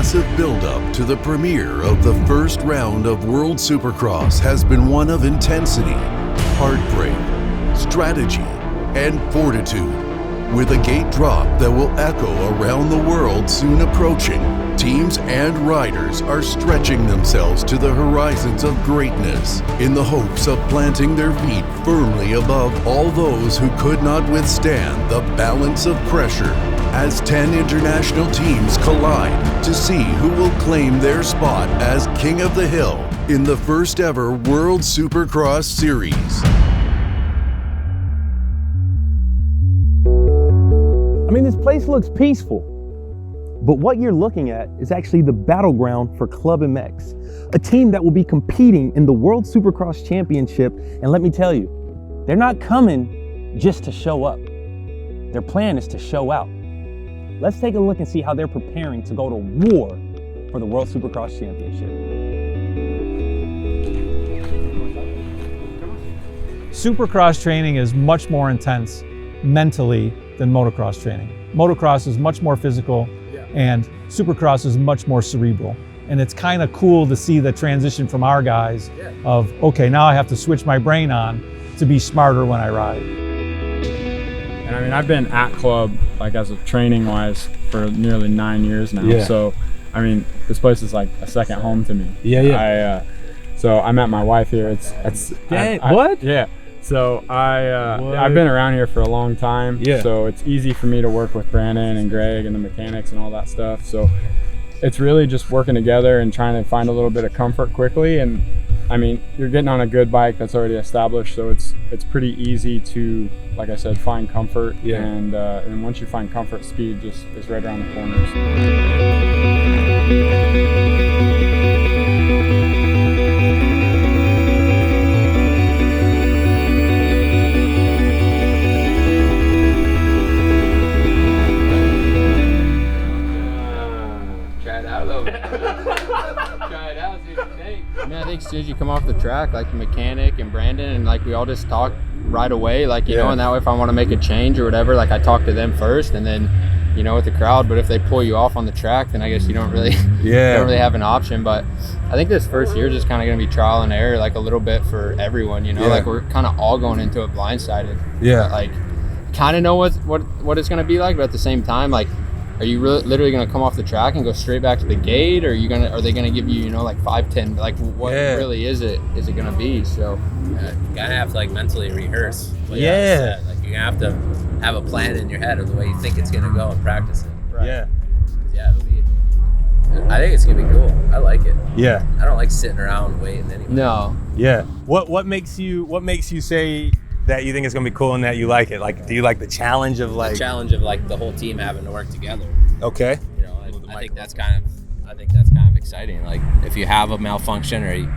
massive build-up to the premiere of the first round of World Supercross has been one of intensity, heartbreak, strategy, and fortitude. With a gate drop that will echo around the world soon approaching, teams and riders are stretching themselves to the horizons of greatness in the hopes of planting their feet firmly above all those who could not withstand the balance of pressure as 10 international teams collide to see who will claim their spot as King of the Hill in the first ever World Supercross Series. I mean, this place looks peaceful, but what you're looking at is actually the battleground for Club MX, a team that will be competing in the World Supercross Championship. And let me tell you, they're not coming just to show up. Their plan is to show out. Let's take a look and see how they're preparing to go to war for the World Supercross Championship. Supercross training is much more intense mentally than motocross training. Motocross is much more physical, and Supercross is much more cerebral. And it's kind of cool to see the transition from our guys of, okay, now I have to switch my brain on to be smarter when I ride. And I mean, I've been at Club, like as a training wise, for nearly 9 years now. Yeah. So, I mean, this place is like a second home to me. Yeah. So I met my wife here. What? Yeah. So I've been around here for a long time. Yeah. So it's easy for me to work with Brandon and Greg and the mechanics and all that stuff. So it's really just working together and trying to find a little bit of comfort quickly. And I mean, you're getting on a good bike that's already established, so it's pretty easy to, like I said, find comfort. Yeah. And once you find comfort, speed just is right around the corners. I think as soon as you come off the track, like the mechanic and Brandon, and like we all just talk right away, like, you know, and that way if I want to make a change or whatever, like I talk to them first and then, you know, with the crowd. But if they pull you off on the track, then I guess you don't really, don't really have an option. But I think this first year is just kind of going to be trial and error, like a little bit for everyone, you know, like we're kind of all going into it blindsided. But, like, kind of know what it's going to be like, but at the same time, like, are you literally going to come off the track and go straight back to the gate, or are they going to give you, you know, like 5-10, like what really is it going to be? So you gotta have to like mentally rehearse. Like you're gonna have to have a plan in your head of the way you think it's gonna go and practice it. It'll be, I think it's gonna be cool. I like it. I don't like sitting around waiting anymore. No. What makes you say that you think it's gonna be cool and that you like it? Like, do you like the challenge of like the whole team having to work together? Okay. You know, I think that's kind of exciting. Like if you have a malfunction or you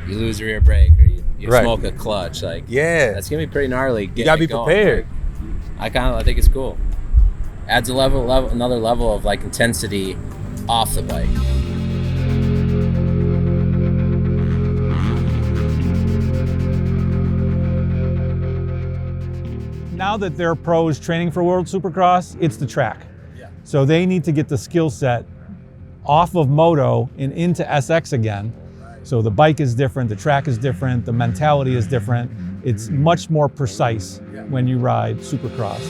lose a rear brake or you smoke a clutch, like that's gonna be pretty gnarly. You gotta be prepared. Like, I think it's cool. Adds another level of like intensity off the bike. Now that they're pros training for World Supercross, it's the track. So they need to get the skill set off of moto and into SX again. So the bike is different, the track is different, the mentality is different. It's much more precise when you ride Supercross.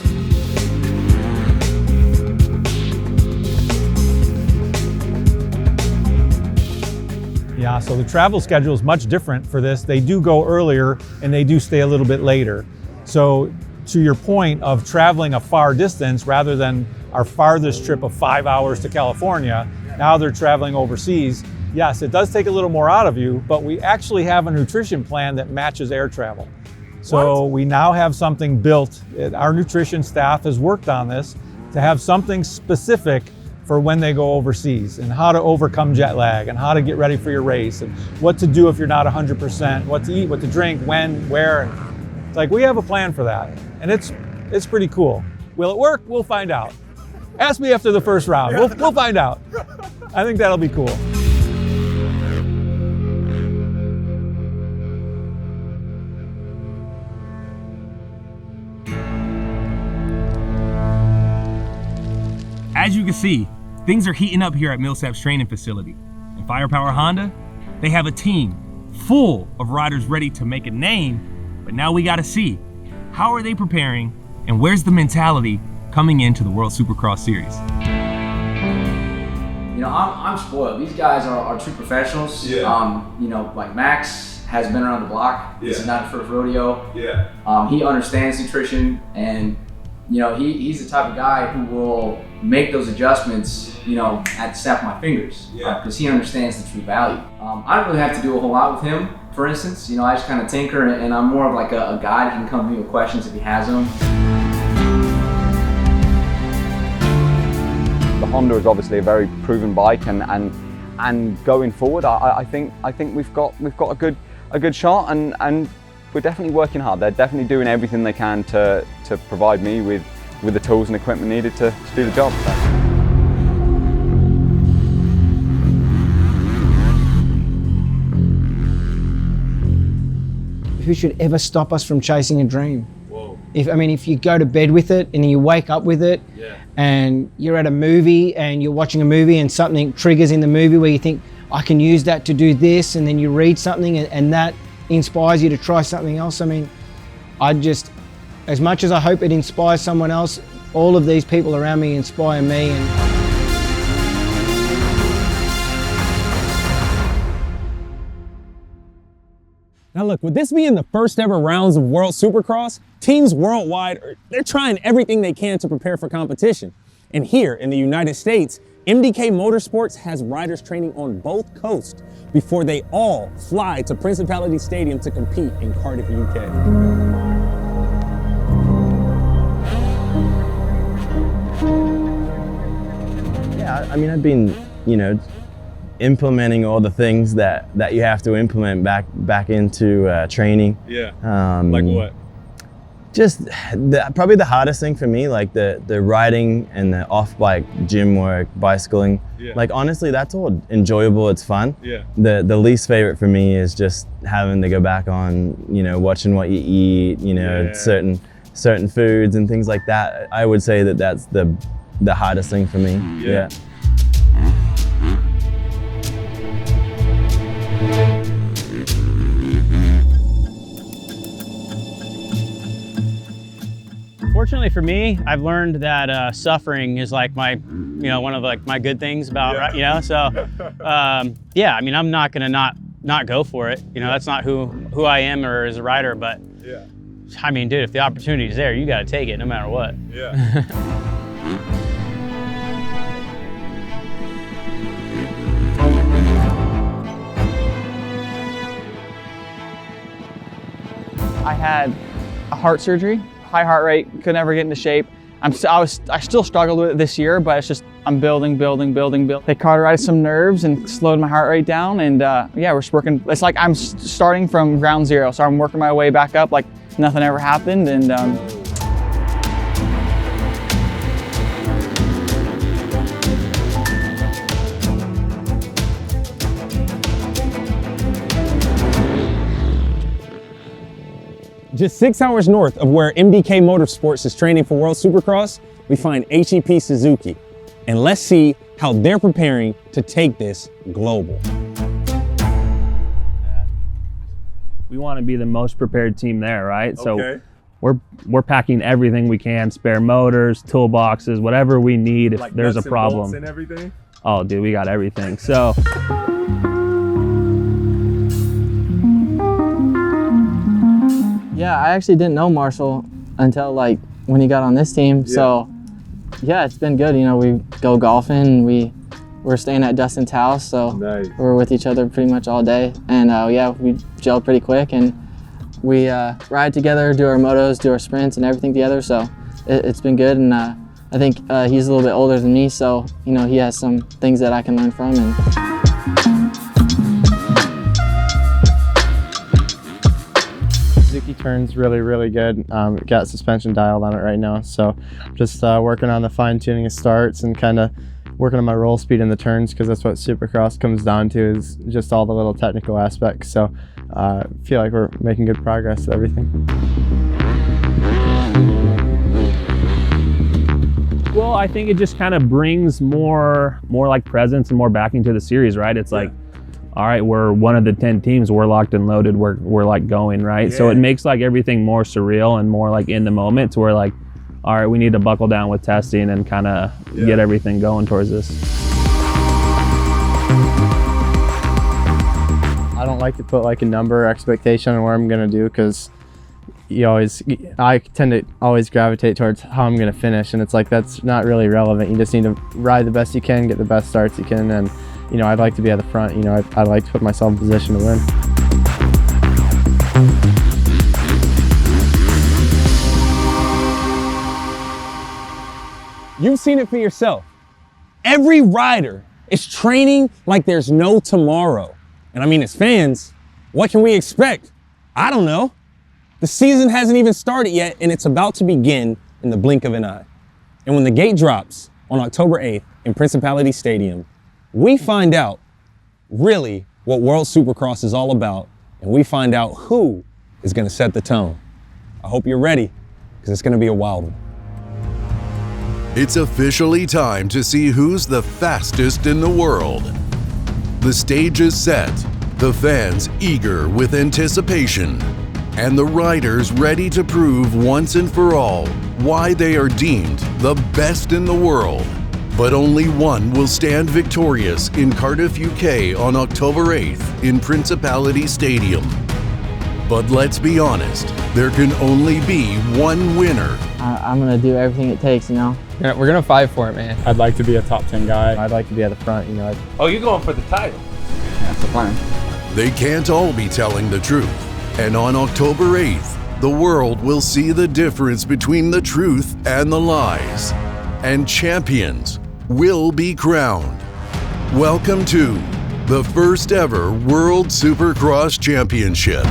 Yeah, so the travel schedule is much different for this. They do go earlier and they do stay a little bit later. So to your point of traveling a far distance rather than our farthest trip of 5 hours to California, now they're traveling overseas. Yes, it does take a little more out of you, but we actually have a nutrition plan that matches air travel. So we now have something built. Our nutrition staff has worked on this to have something specific for when they go overseas and how to overcome jet lag and how to get ready for your race and what to do if you're not 100%, what to eat, what to drink, when, where. It's like we have a plan for that, and it's pretty cool. Will it work? We'll find out. Ask me after the first round. We'll find out. I think that'll be cool. As you can see, Things are heating up here at Millsap's training facility. And Firepower Honda, they have a team full of riders ready to make a name, but now we gotta see, how are they preparing and where's the mentality coming into the World Supercross Series? You know, I'm spoiled. These guys are true professionals. Yeah. You know, like Max has been around the block. Yeah. This is not his first rodeo. Yeah. He understands nutrition, and you know, he's the type of guy who will make those adjustments, you know, at the snap of my fingers, because he understands the true value. I don't really have to do a whole lot with him. For instance, you know, I just kind of tinker, and I'm more of like a guide. He can come to me with questions if he has them. The Honda is obviously a very proven bike, and going forward, I think we've got a good shot, and we're definitely working hard. They're definitely doing everything they can to provide me with the tools and equipment needed to do the job. So. Who should ever stop us from chasing a dream? Whoa. If you go to bed with it and you wake up with it, and you're at a movie and you're watching a movie and something triggers in the movie where you think, I can use that to do this, and then you read something and that inspires you to try something else. I mean, as much as I hope it inspires someone else, all of these people around me inspire me. Now look, with this being the first ever rounds of World Supercross, teams worldwide, they're trying everything they can to prepare for competition. And here in the United States, MDK Motorsports has riders training on both coasts before they all fly to Principality Stadium to compete in Cardiff, UK. Yeah, I mean, I've been, you know, implementing all the things that you have to implement back into training. Yeah. Like what? Just probably the hardest thing for me, like the riding and the off-bike gym work, bicycling. Yeah. Like honestly, that's all enjoyable. It's fun. Yeah. The least favorite for me is just having to go back on, you know, watching what you eat. You know, certain foods and things like that. I would say that's the hardest thing for me. Yeah. Fortunately for me, I've learned that suffering is like my, one of like my good things about, so yeah, I mean, I'm not gonna not go for it. That's not who I am or as a rider, but I mean, dude, if the opportunity's there, you gotta take it no matter what. Yeah. I had a heart surgery, high heart rate, could never get into shape. I still struggled with it this year, but it's just, I'm building. They cauterized some nerves and slowed my heart rate down, and yeah, we're just working. It's like I'm starting from ground zero, so I'm working my way back up like nothing ever happened, and Just 6 hours north of where MDK Motorsports is training for World Supercross, we find ATP Suzuki. And let's see how they're preparing to take this global. We want to be the most prepared team there, right? So we're packing everything we can, spare motors, toolboxes, whatever we need if like there's a nuts and problem. bolts and everything? Oh, dude, we got everything. So yeah, I actually didn't know Marshall until like when he got on this team. So yeah, it's been good. We go golfing. We're staying at Dustin's house, so we're with each other pretty much all day. And yeah, we gelled pretty quick, and we ride together, do our motos, do our sprints, and everything together. So it's been good. And I think he's a little bit older than me, so he has some things that I can learn from. And Suzuki turns really good. Got suspension dialed on it right now, so just working on the fine tuning of starts and kind of working on my roll speed in the turns, because that's what Supercross comes down to, is just all the little technical aspects. So I feel like we're making good progress with everything. Well, Well, I think it just kind of brings more like presence and more backing to the series, right? It's like, all right, we're one of the 10 teams, we're locked and loaded, we're like going, right? So it makes like everything more surreal and more like in the moment, to where like, all right, we need to buckle down with testing and kind of get everything going towards this. I don't like to put like a number or expectation on what I'm gonna do, because I tend to always gravitate towards how I'm gonna finish, and it's like that's not really relevant. You just need to ride the best you can, get the best starts you can, and I'd like to be at the front. I'd like to put myself in position to win. You've seen it for yourself. Every rider is training like there's no tomorrow. And I mean, as fans, what can we expect? I don't know. The season hasn't even started yet, and it's about to begin in the blink of an eye. And when the gate drops on October 8th in Principality Stadium, we find out really what World Supercross is all about, and we find out who is going to set the tone. I hope you're ready, because it's going to be a wild one. It's officially time to see who's the fastest in the world. The stage is set, the fans eager with anticipation, and the riders ready to prove once and for all why they are deemed the best in the world. But only one will stand victorious in Cardiff, UK on October 8th in Principality Stadium. But let's be honest, there can only be one winner. I'm gonna do everything it takes, We're gonna fight for it, man. I'd like to be a top 10 guy. I'd like to be at the front. Oh, you're going for the title? That's the plan. They can't all be telling the truth. And on October 8th, the world will see the difference between the truth and the lies. And champions will be crowned. Welcome to the first ever World Supercross Championship.